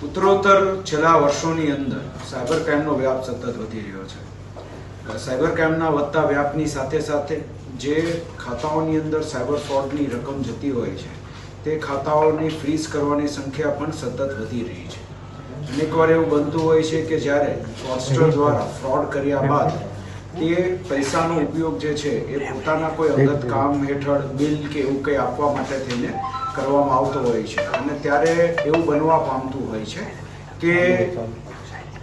ઉત્તરોત્તર છેલ્લા વર્ષોની અંદર સાયબર ક્રાઇમનો વ્યાપ સતત વધી રહ્યો છે. સાયબર ક્રાઇમના વધતા વ્યાપની સાથે સાથે જે ખાતાઓની અંદર સાયબર ફ્રોડની રકમ જતી હોય છે તે ખાતાઓની ફ્રીઝ કરવાની સંખ્યા પણ સતત વધી રહી છે. અનેકવાર એવું બનતું હોય છે કે જ્યારે ફ્રોડસ્ટર દ્વારા ફ્રોડ કર્યા બાદ તે પૈસાનો ઉપયોગ જે છે એ પોતાના કોઈ અંગત કામ હેઠળ બિલ કે એવું કંઈ આપવા માટે થઈને કરવામાં આવતો હોય છે અને ત્યારે એવું બનવા પામતું હોય છે કે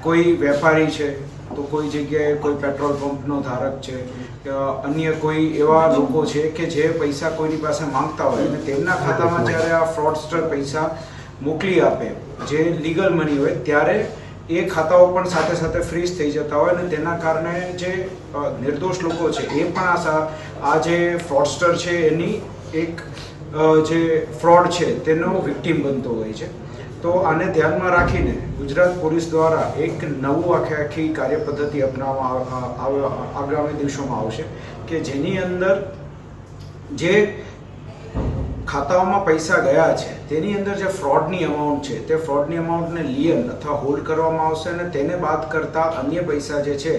કોઈ વેપારી છે તો કોઈ જગ્યાએ કોઈ પેટ્રોલ પંપનો ધારક છે કે અન્ય કોઈ એવા લોકો છે કે જે પૈસા કોઈની પાસે માંગતા હોય અને તેમના ખાતામાં જ્યારે આ ફ્રોડસ્ટર પૈસા મોકલી આપે જે લીગલ મની હોય ત્યારે એ ખાતાઓ પણ સાથે સાથે ફ્રીઝ થઈ જતા હોય અને તેના કારણે જે નિર્દોષ લોકો છે એ પણ આ જે ફ્રોડસ્ટર છે એની એક જે ફ્રોડ છે તેનો વિક્ટીમ બનતો હોય છે. તો આને ધ્યાનમાં રાખીને ગુજરાત પોલીસ દ્વારા એક નવું આખી કાર્યપદ્ધતિ અપનાવવામાં આગામી દિવસોમાં આવશે કે જેની અંદર જે ખાતાઓમાં પૈસા ગયા છે તેની અંદર જે ફ્રોડની અમાઉન્ટ છે તે ફ્રોડની અમાઉન્ટને લિયન અથવા હોલ્ડ કરવામાં આવશે અને તેને બાદ કરતા અન્ય પૈસા જે છે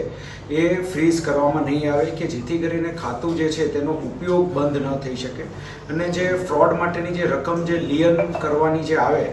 એ ફ્રીઝ કરવામાં નહીં આવે કે જેથી કરીને ખાતું જે છે તેનો ઉપયોગ બંધ ન થઈ શકે અને જે ફ્રોડ માટેની જે રકમ જે લિયન કરવાની જે આવે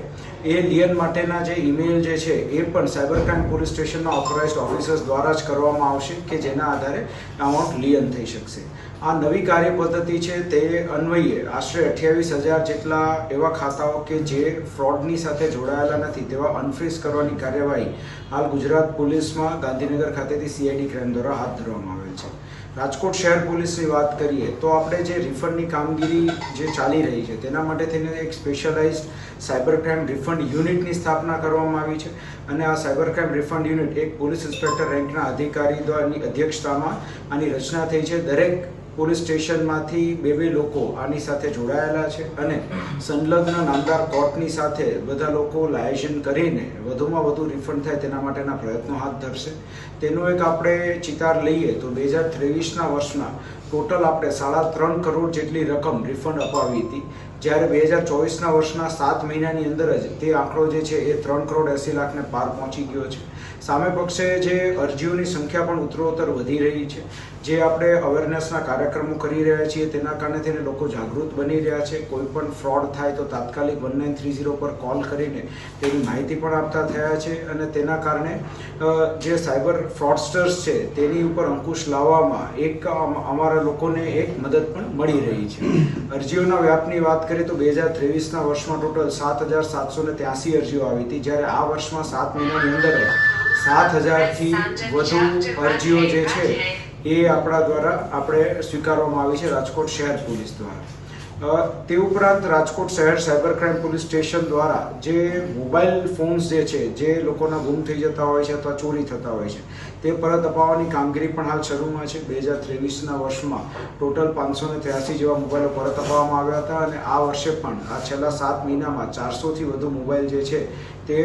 એ લિયન માટેના જે ઈમેલ જે છે એ પણ સાયબર ક્રાઇમ પોલીસ સ્ટેશનના ઓથોરાઇઝ્ડ ઓફિસર્સ દ્વારા જ કરવામાં આવશે કે જેના આધારે અમાઉન્ટ લિયન થઈ શકશે. આ નવી કાર્ય પદ્ધતિ છે તે અન્વયે આશરે 28,000 જેટલા એવા ખાતાઓ કે જે ફ્રોડની સાથે જોડાયેલા નથી તેવા અનફ્રીઝ કરવાની કાર્યવાહી હાલ ગુજરાત પોલીસમાં ગાંધીનગર ખાતેથી CID ક્રાઇમ દ્વારા હાથ ધરવામાં આવેલ છે. રાજકોટ શહેર પોલીસની વાત કરીએ તો આપણે જે રિફંડની કામગીરી જે ચાલી રહી છે તેના માટે થઈને એક સ્પેશિયલાઇઝ્ડ સાયબર ક્રાઇમ રિફંડ યુનિટની સ્થાપના કરવામાં આવી છે અને આ સાયબર ક્રાઇમ રિફંડ યુનિટ એક પોલીસ ઇન્સ્પેક્ટર રેન્કના અધિકારી દ્વારાની અધ્યક્ષતામાં આની રચના થઈ છે. દરેક પોલીસ સ્ટેશનમાંથી બે લોકો આની સાથે જોડાયેલા છે અને સંલગ્ન નામદાર કોર્ટની સાથે બધા લોકો લાયઝન કરીને વધુમાં વધુ રિફંડ થાય તેના માટેના પ્રયત્નો હાથ ધરશે. તેનો એક આપણે ચિતાર લઈએ તો 2023ના વર્ષના ટોટલ આપણે 3.5 કરોડ જેટલી રકમ રિફંડ અપાવી હતી, જ્યારે 2024ના વર્ષના 7 મહિનાની અંદર જ તે આંકડો જે છે એ 3,80,00,000ને પાર પહોંચી ગયો છે. સામે પક્ષે જે અરજીઓની સંખ્યા પણ ઉત્તરોત્તર વધી રહી છે. જે આપણે અવેરનેસના કાર્યક્રમો કરી રહ્યા છીએ તેના કારણે તેને લોકો જાગૃત બની રહ્યા છે. કોઈ પણ ફ્રોડ થાય તો તાત્કાલિક 1930 પર કોલ કરીને તેની માહિતી પણ આપતા થયા છે અને તેના કારણે જે સાયબર ફ્રોડસ્ટર્સ છે તેની ઉપર અંકુશ લાવવામાં એક અમારા લોકોને એક મદદ પણ મળી રહી છે. અરજીઓના વ્યાપની વાત કરીએ તો 2023ના વર્ષમાં ટોટલ 7,783 અરજીઓ આવી હતી, જ્યારે આ વર્ષમાં 7 મહિનાની અંદર 7,000થી વધુ અરજીઓ જે છે એ આપણા દ્વારા આપણે સ્વીકારવામાં આવી છે રાજકોટ શહેર પોલીસ દ્વારા. તે ઉપરાંત રાજકોટ શહેર સાયબર ક્રાઇમ પોલીસ સ્ટેશન દ્વારા જે મોબાઈલ ફોન્સ જે છે જે લોકોના ગુમ થઈ જતા હોય છે અથવા ચોરી થતા હોય છે તે પરત અપાવવાની કામગીરી પણ હાલ શરૂમાં છે. 2023ના વર્ષમાં ટોટલ 583 જેવા મોબાઈલો પરત અપાવવામાં આવ્યા હતા અને આ વર્ષે પણ આ છેલ્લા 7 મહિનામાં 400થી વધુ મોબાઈલ જે છે તે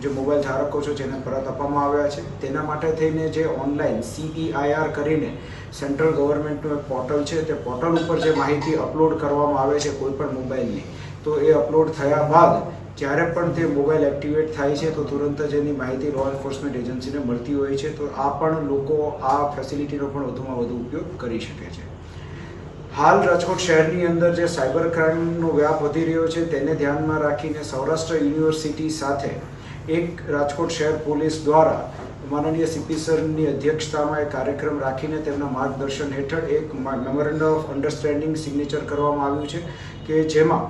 જે મોબાઈલ ધારકો છે જેને પરત આપવામાં આવ્યા છે. તેના માટે થઈને જે ઓનલાઈન CEIR કરીને સેન્ટ્રલ ગવર્મેન્ટનું એક પોર્ટલ છે તે પોર્ટલ ઉપર જે માહિતી અપલોડ કરવામાં આવે છે કોઈ પણ મોબાઈલની, તો એ અપલોડ થયા બાદ જ્યારે પણ તે મોબાઈલ એક્ટિવેટ થાય છે તો તુરંત જ એની માહિતી લો એન્ફોર્સમેન્ટ એજન્સીને મળતી હોય છે. તો આ પણ લોકો આ ફેસિલિટીનો પણ વધુમાં વધુ ઉપયોગ કરી શકે છે. હાલ રાજકોટ શહેરની અંદર જે સાયબર ક્રાઇમનો વ્યાપ વધી રહ્યો છે તેને ધ્યાનમાં રાખીને સૌરાષ્ટ્ર યુનિવર્સિટી સાથે એક રાજકોટ શહેર પોલીસ દ્વારા માનનીય CP સરની અધ્યક્ષતામાં એક કાર્યક્રમ રાખીને તેમના માર્ગદર્શન હેઠળ એક મેમોરેન્ડમ ઓફ અન્ડરસ્ટેન્ડિંગ સિગ્નેચર કરવામાં આવ્યું છે કે જેમાં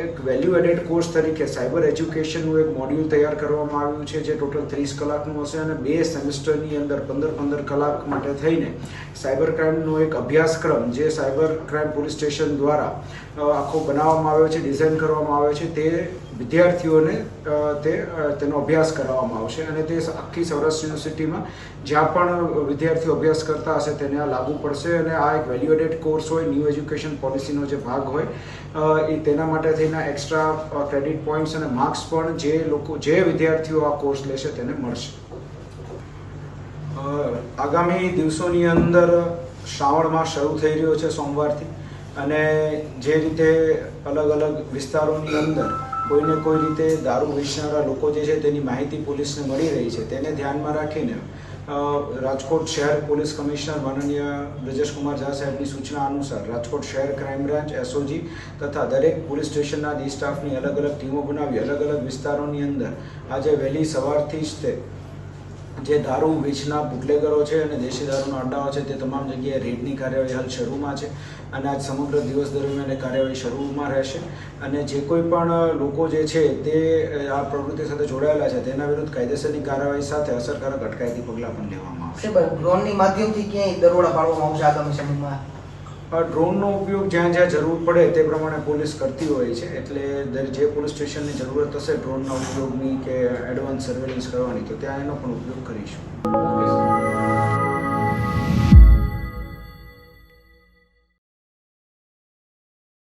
એક વેલ્યુ એડેડ કોર્સ તરીકે સાયબર એજ્યુકેશનનું એક મોડ્યુલ તૈયાર કરવામાં આવ્યું છે જે ટોટલ 30 કલાકનું હશે અને 2 સેમેસ્ટરની અંદર 15 કલાક માટે થઈને સાયબર ક્રાઇમનો એક અભ્યાસક્રમ જે સાયબર ક્રાઇમ પોલીસ સ્ટેશન દ્વારા આખો બનાવવામાં આવ્યો છે, ડિઝાઇન કરવામાં આવ્યો છે, તે વિદ્યાર્થીઓને તેનો અભ્યાસ કરાવવામાં આવશે અને તે આખી સૌરાષ્ટ્ર યુનિવર્સિટીમાં જ્યાં પણ વિદ્યાર્થીઓ અભ્યાસ કરતા હશે તેને આ લાગુ પડશે અને આ એક વેલ્યુ એડેડ કોર્સ હોય, ન્યૂ એજ્યુકેશન પોલિસીનો જે ભાગ હોય એ તેના માટે થઈને એક્સ્ટ્રા ક્રેડિટ પોઈન્ટ્સ અને માર્ક્સ પણ જે વિદ્યાર્થીઓ આ કોર્સ લેશે તેને મળશે. આગામી દિવસોની અંદર શ્રાવણ માસ શરૂ થઈ રહ્યો છે સોમવારથી અને જે રીતે અલગ અલગ વિસ્તારોની અંદર કોઈને કોઈ રીતે દારૂ વેચનારા લોકો જે છે તેની માહિતી પોલીસને મળી રહી છે, તેને ધ્યાનમાં રાખીને રાજકોટ શહેર પોલીસ કમિશનર માનનીય બ્રજેશકુમાર ઝા સાહેબની સૂચના અનુસાર રાજકોટ શહેર ક્રાઇમ બ્રાન્ચ, એસઓજી તથા દરેક પોલીસ સ્ટેશનના ડી સ્ટાફની અલગ અલગ ટીમો બનાવી અલગ અલગ વિસ્તારોની અંદર આજે વહેલી સવારથી જ તે જે દારૂ વેચનાર બુટલેગરો છે અને દેશી દારૂના અડ્ડાઓ છે તે તમામ જગ્યાએ રેડની કાર્યવાહી હાલ શરૂમાં છે અને આજ સમગ્ર દિવસ દરમિયાન એ કાર્યવાહી શરૂમાં રહેશે અને જે કોઈ પણ લોકો જે છે તે આ પ્રવૃત્તિ સાથે જોડાયેલા છે તેના વિરુદ્ધ કાયદેસરની કાર્યવાહી સાથે અસરકારક અટકાયતી પગલાં પણ લેવામાં આવશે. ડ્રોનની માધ્યમથી ક્યાંય દરોડા પાડવામાં આવશે આગામી સમયમાં? ડ્રોનનો ઉપયોગ જ્યાં જ્યાં જરૂર પડે તે પ્રમાણે પોલીસ કરતી હોય છે, એટલે જે પોલીસ સ્ટેશનની જરૂરત હશે ડ્રોનના ઉપયોગની કે એડવાન્સ સર્વેલન્સ કરવાની તો ત્યાં એનો પણ ઉપયોગ કરીશું.